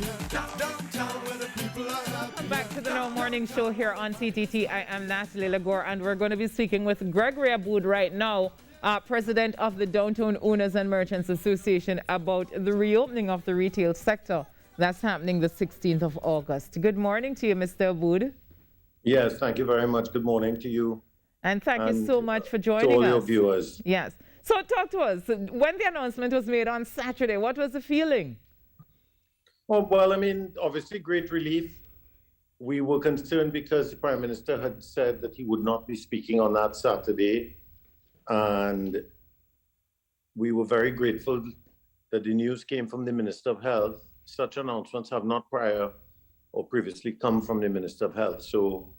Welcome back to the No Morning Show here on CTT. I am Natalie Lagore, and we're going to be speaking with Gregory Aboud right now, president of the Downtown Owners and Merchants Association, about the reopening of the retail sector that's happening the 16th of August. Good morning to you, Mr. Aboud. Yes, thank you very much. Good morning to you. And thank you so much for joining us. To all your viewers. Yes. So talk to us. When the announcement was made on Saturday, what was the feeling? Oh, well, I mean, obviously great relief. We were concerned because the Prime Minister had said that he would not be speaking on that Saturday. And we were very grateful that the news came from the Minister of Health. Such announcements have not prior or previously come from the Minister of Health. So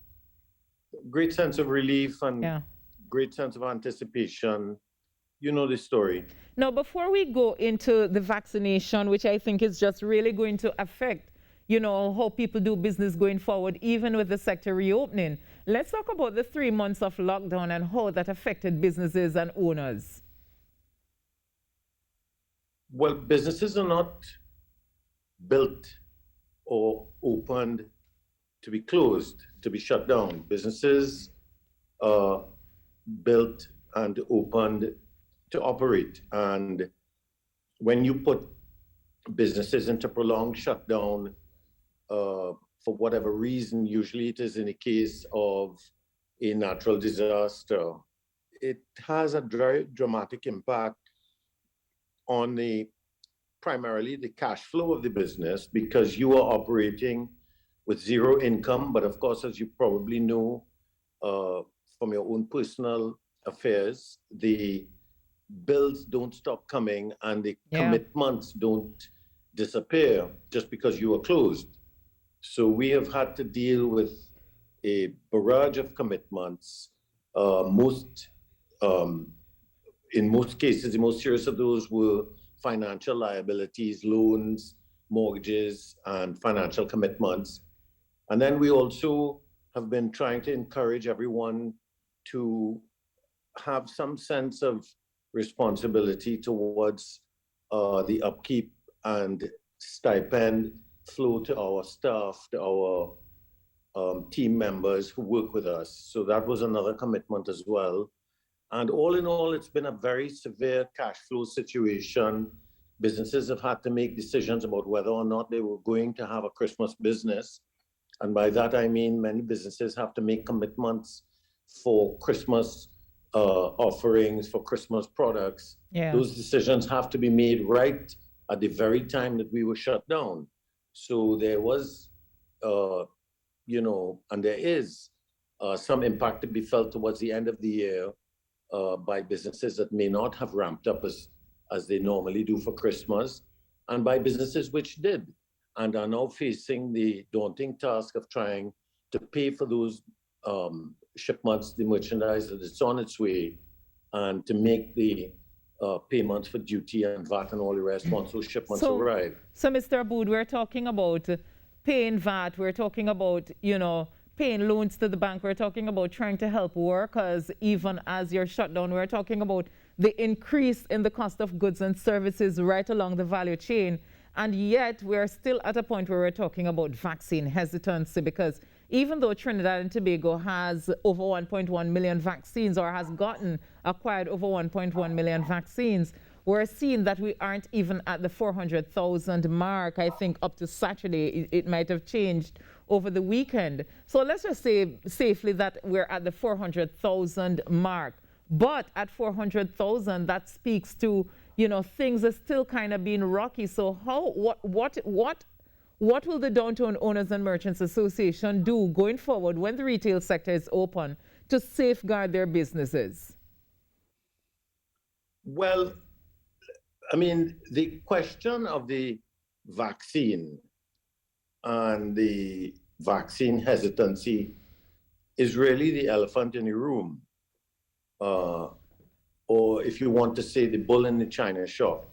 great sense of relief and great sense of anticipation. You know the story. Now, before we go into the vaccination, which I think is just really going to affect, you know, how people do business going forward, even with the sector reopening, let's talk about the 3 months of lockdown and how that affected businesses and owners. Well, businesses are not built or opened to be closed, to be shut down. Businesses are built and opened to operate. And when you put businesses into prolonged shutdown, for whatever reason, usually it is in the case of a natural disaster, it has a very dramatic impact on primarily the cash flow of the business, because you are operating with zero income. But of course, as you probably know from your own personal affairs, the bills don't stop coming and the commitments don't disappear just because you are closed. So we have had to deal with a barrage of commitments. In most cases, the most serious of those were financial liabilities, loans, mortgages, and financial commitments. And then we also have been trying to encourage everyone to have some sense of responsibility towards the upkeep and stipend flow to our staff, to our team members who work with us. So that was another commitment as well. And all in all, it's been a very severe cash flow situation. Businesses have had to make decisions about whether or not they were going to have a Christmas business. And by that, I mean many businesses have to make commitments for Christmas offerings, for Christmas products. Those decisions have to be made right at the very time that we were shut down. So there was, and there is some impact to be felt towards the end of the year by businesses that may not have ramped up as they normally do for Christmas, and by businesses which did and are now facing the daunting task of trying to pay for those shipments, the merchandise that is on its way, and to make the payments for duty and VAT and all the rest once those shipments arrive. So, Mr. Aboud, we're talking about paying VAT, we're talking about, paying loans to the bank, we're talking about trying to help workers even as you're shut down, we're talking about the increase in the cost of goods and services right along the value chain. And yet we're still at a point where we're talking about vaccine hesitancy, because even though Trinidad and Tobago has over 1.1 million vaccines, or has acquired over 1.1 million vaccines, we're seeing that we aren't even at the 400,000 mark. I think up to Saturday, it might have changed over the weekend. So let's just say safely that we're at the 400,000 mark. But at 400,000, that speaks to, things are still kind of being rocky. So what will the Downtown Owners and Merchants Association do going forward when the retail sector is open to safeguard their businesses? Well, I mean, the question of the vaccine and the vaccine hesitancy is really the elephant in the room. Or if you want to say, the bull in the china shop.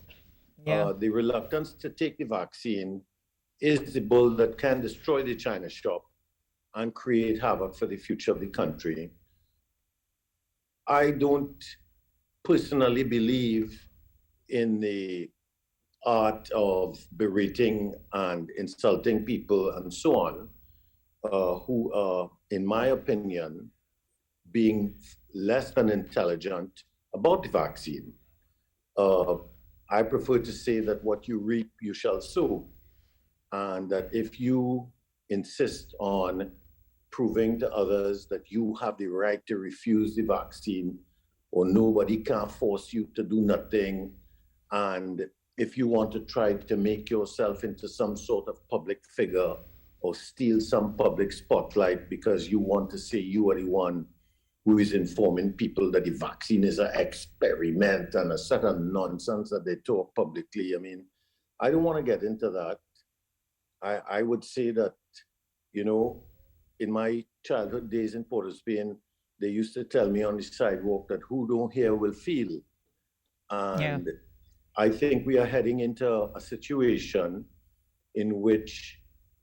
The reluctance to take the vaccine is the bull that can destroy the china shop and create havoc for the future of the country. I don't personally believe in the art of berating and insulting people and so on, who are, in my opinion, being less than intelligent about the vaccine. Uh, I prefer to say that what you reap, you shall sow. And that if you insist on proving to others that you have the right to refuse the vaccine, or nobody can force you to do nothing, and if you want to try to make yourself into some sort of public figure or steal some public spotlight because you want to say you are the one who is informing people that the vaccine is an experiment and a set of nonsense that they talk publicly. I mean, I don't want to get into that. I would say that, you know, in my childhood days in Port of Spain, they used to tell me on the sidewalk that who don't hear will feel. Yeah. And I think we are heading into a situation in which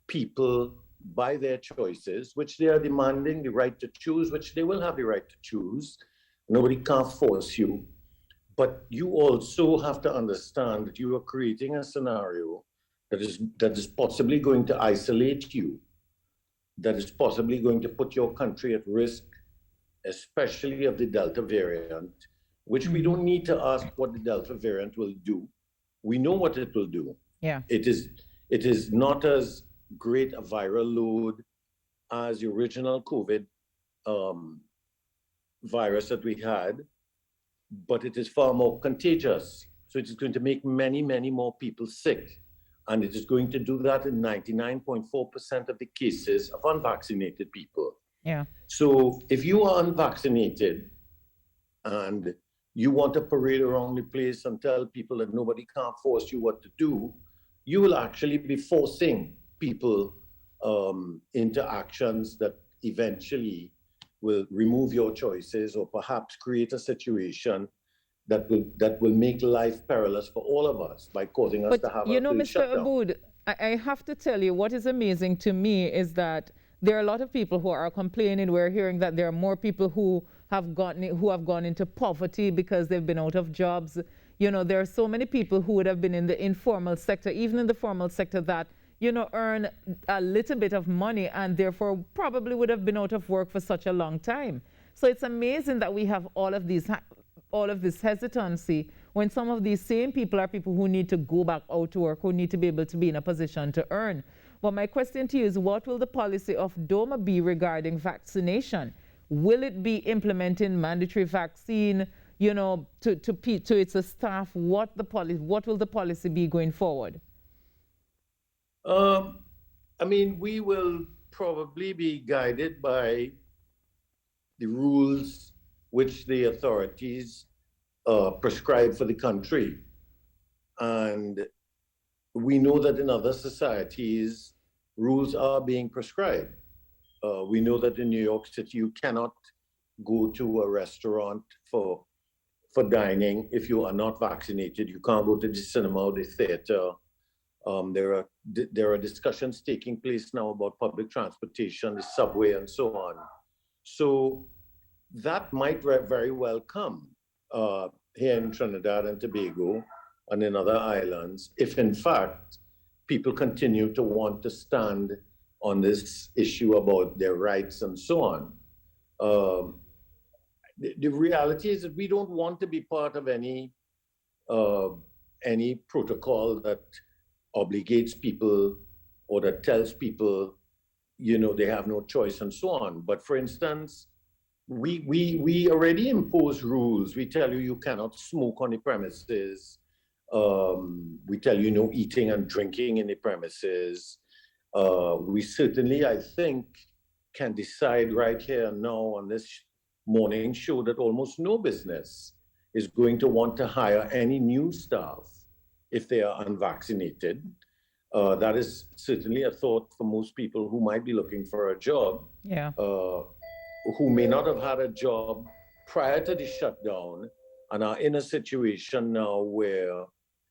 people, by their choices, which they are demanding the right to choose, which they will have the right to choose, nobody can force you. But you also have to understand that you are creating a scenario that is possibly going to isolate you, that is possibly going to put your country at risk, especially of the Delta variant, which we don't need to ask what the Delta variant will do. We know what it will do. Yeah. It is not as great a viral load as the original COVID virus that we had, but it is far more contagious. So it is going to make many, many more people sick. And it is going to do that in 99.4% of the cases of unvaccinated people. Yeah. So if you are unvaccinated and you want to parade around the place and tell people that nobody can't force you what to do, you will actually be forcing people into actions that eventually will remove your choices or perhaps create a situation that will make life perilous for all of us by causing us to But have you a know, full Mr. shutdown. Aboud, I have to tell you what is amazing to me is that there are a lot of people who are complaining. We're hearing that there are more people who have gone into poverty because they've been out of jobs. You know, there are so many people who would have been in the informal sector, even in the formal sector, that earn a little bit of money and therefore probably would have been out of work for such a long time. So it's amazing that we have all of this hesitancy when some of these same people are people who need to go back out to work, who need to be able to be in a position to earn. But my question to you is, what will the policy of DOMA be regarding vaccination? Will it be implementing mandatory vaccine, to its staff? What will the policy be going forward? I mean, we will probably be guided by the rules which the authorities prescribe for the country. And we know that in other societies, rules are being prescribed. We know that in New York City, you cannot go to a restaurant for dining if you are not vaccinated. You can't go to the cinema or the theater. There are discussions taking place now about public transportation, the subway, and so on. So that might very well come here in Trinidad and Tobago and in other islands, if in fact people continue to want to stand on this issue about their rights and so on. The reality is that we don't want to be part of any protocol that obligates people or that tells people, they have no choice and so on. But for instance, we already impose rules. We tell you cannot smoke on the premises. We tell you no eating and drinking in the premises. We certainly, I think, can decide right here and now on this morning show that almost no business is going to want to hire any new staff if they are unvaccinated. That is certainly a thought for most people who might be looking for a job. Yeah. Who may not have had a job prior to the shutdown and are in a situation now where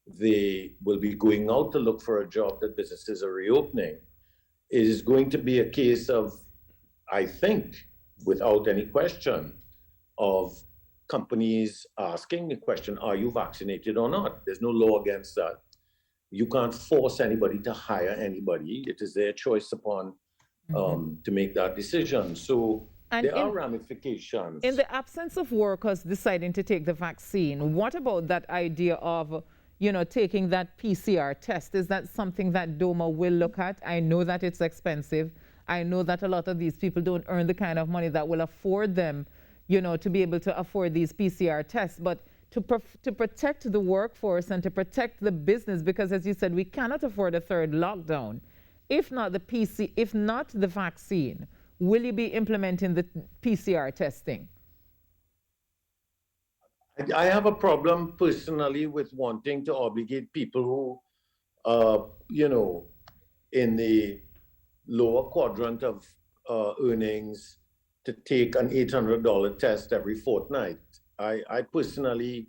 they will be going out to look for a job that businesses are reopening. It is going to be a case of, I think, without any question, of companies asking the question, are you vaccinated or not? There's no law against that. You can't force anybody to hire anybody. It is their choice upon to make that decision. So And there are ramifications. in the absence of workers deciding to take the vaccine, what about that idea of, taking that PCR test? Is that something that DOMA will look at? I know that it's expensive. I know that a lot of these people don't earn the kind of money that will afford them, to be able to afford these PCR tests. But to protect the workforce and to protect the business, because as you said, we cannot afford a third lockdown. If not the vaccine, will you be implementing the PCR testing? I have a problem personally with wanting to obligate people who, in the lower quadrant of earnings to take an $800 test every fortnight. I personally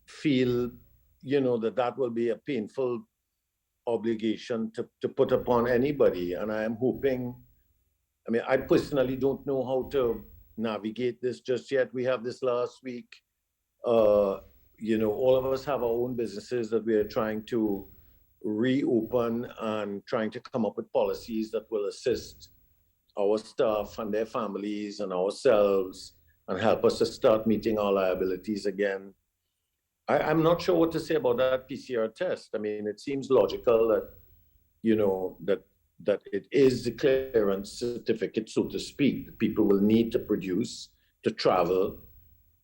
feel, that will be a painful obligation to put upon anybody. And I am hoping, I personally don't know how to navigate this just yet. We have this last week. All of us have our own businesses that we are trying to reopen and trying to come up with policies that will assist our staff and their families and ourselves and help us to start meeting our liabilities again. I'm not sure what to say about that PCR test. It seems logical that, that it is the clearance certificate, so to speak, that people will need to produce to travel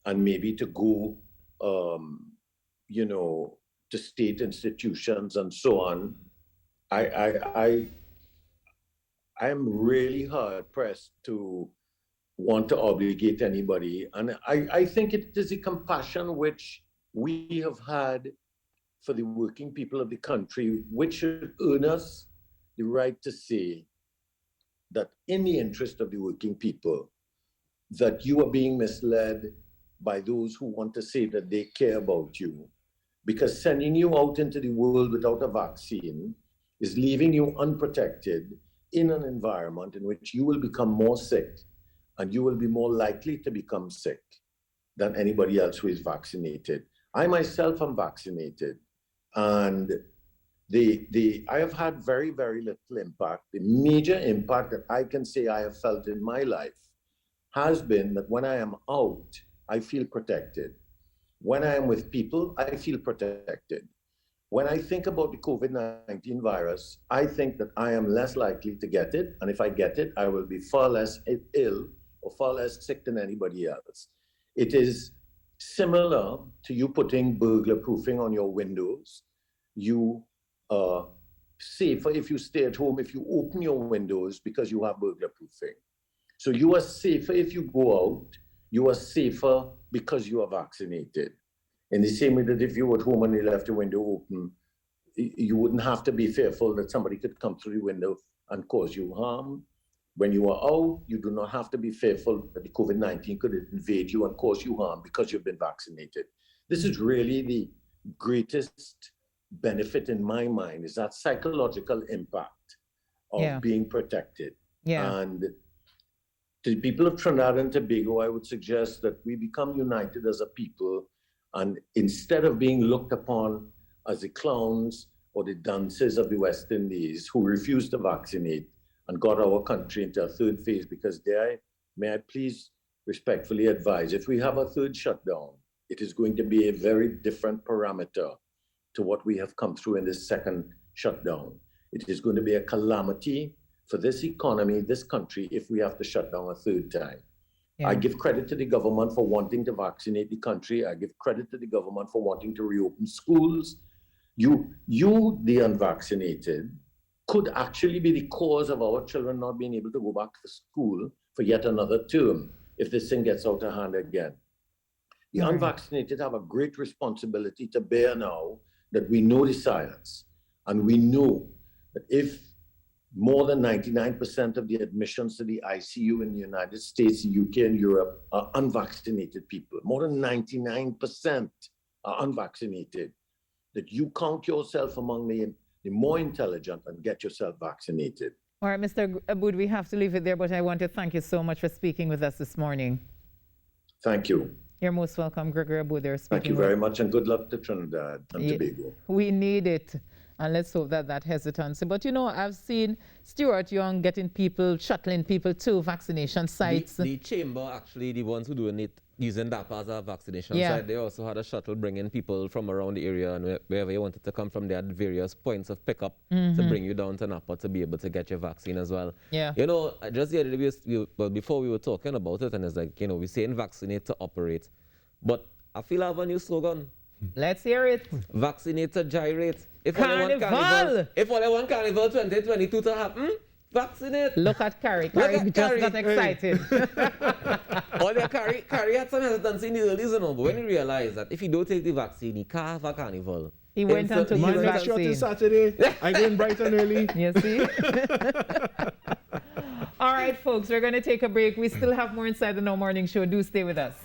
and maybe to go, to state institutions and so on. I am really hard pressed to want to obligate anybody. And I think it is a compassion which we have had for the working people of the country, which should earn us the right to say that in the interest of the working people, that you are being misled by those who want to say that they care about you. Because sending you out into the world without a vaccine is leaving you unprotected in an environment in which you will become more sick and you will be more likely to become sick than anybody else who is vaccinated. I myself am vaccinated, and I have had very, very little impact. The major impact that I can say I have felt in my life has been that when I am out, I feel protected. When I am with people, I feel protected. When I think about the COVID-19 virus, I think that I am less likely to get it. And if I get it, I will be far less ill or far less sick than anybody else. It is similar to you putting burglar proofing on your windows. You are safer if you stay at home, if you open your windows because you have burglar proofing. So you are safer if you go out. You are safer because you are vaccinated. In the same way that if you were at home and you left your window open, you wouldn't have to be fearful that somebody could come through the window and cause you harm. When you are out, you do not have to be fearful that the COVID-19 could invade you and cause you harm because you've been vaccinated. This is really the greatest benefit in my mind, is that psychological impact of being protected. And to the people of Trinidad and Tobago, I would suggest that we become united as a people, and instead of being looked upon as the clowns or the dunces of the West Indies who refused to vaccinate and got our country into a third phase, because may I please respectfully advise, if we have a third shutdown, it is going to be a very different parameter to what we have come through in this second shutdown. It is going to be a calamity for this economy, this country, if we have to shut down a third time. I give credit to the government for wanting to vaccinate the country. I give credit to the government for wanting to reopen schools. You, the unvaccinated, could actually be the cause of our children not being able to go back to school for yet another term if this thing gets out of hand again. The unvaccinated have a great responsibility to bear now that we know the science, and we know that if more than 99% of the admissions to the ICU in the United States, the UK, and Europe are unvaccinated people, more than 99% are unvaccinated, that you count yourself among the more intelligent and get yourself vaccinated. All right, Mr. Aboud, we have to leave it there, but I want to thank you so much for speaking with us this morning. Thank you. You're most welcome, Gregory Abu there speaking. Thank you very much, and good luck to Trinidad and Tobago. We need it. And let's hope that hesitancy. But, you know, I've seen Stuart Young getting people, shuttling people to vaccination sites. The chamber, actually, the ones who doing it, using that as a vaccination site, they also had a shuttle bringing people from around the area and wherever you wanted to come from. They had various points of pickup to bring you down to Napa to be able to get your vaccine as well. Yeah. You know, just the other day, well, before we were talking about it, and it's like, you know, we're saying vaccinate to operate. But I feel I have a new slogan. Let's hear it. Vaccinate to gyrate. If Carnival! only want Carnival 2022 to happen, vaccinate. Look at Carrie. Carrie just got excited. Carrie had some hesitancy in the early, you know, but when he realized that if he don't take the vaccine, he can't have a carnival. He went on to My his next shot vaccine. is Saturday. I'm going bright and early. You see? All right, folks, we're going to take a break. We still have more inside the No Morning Show. Do stay with us.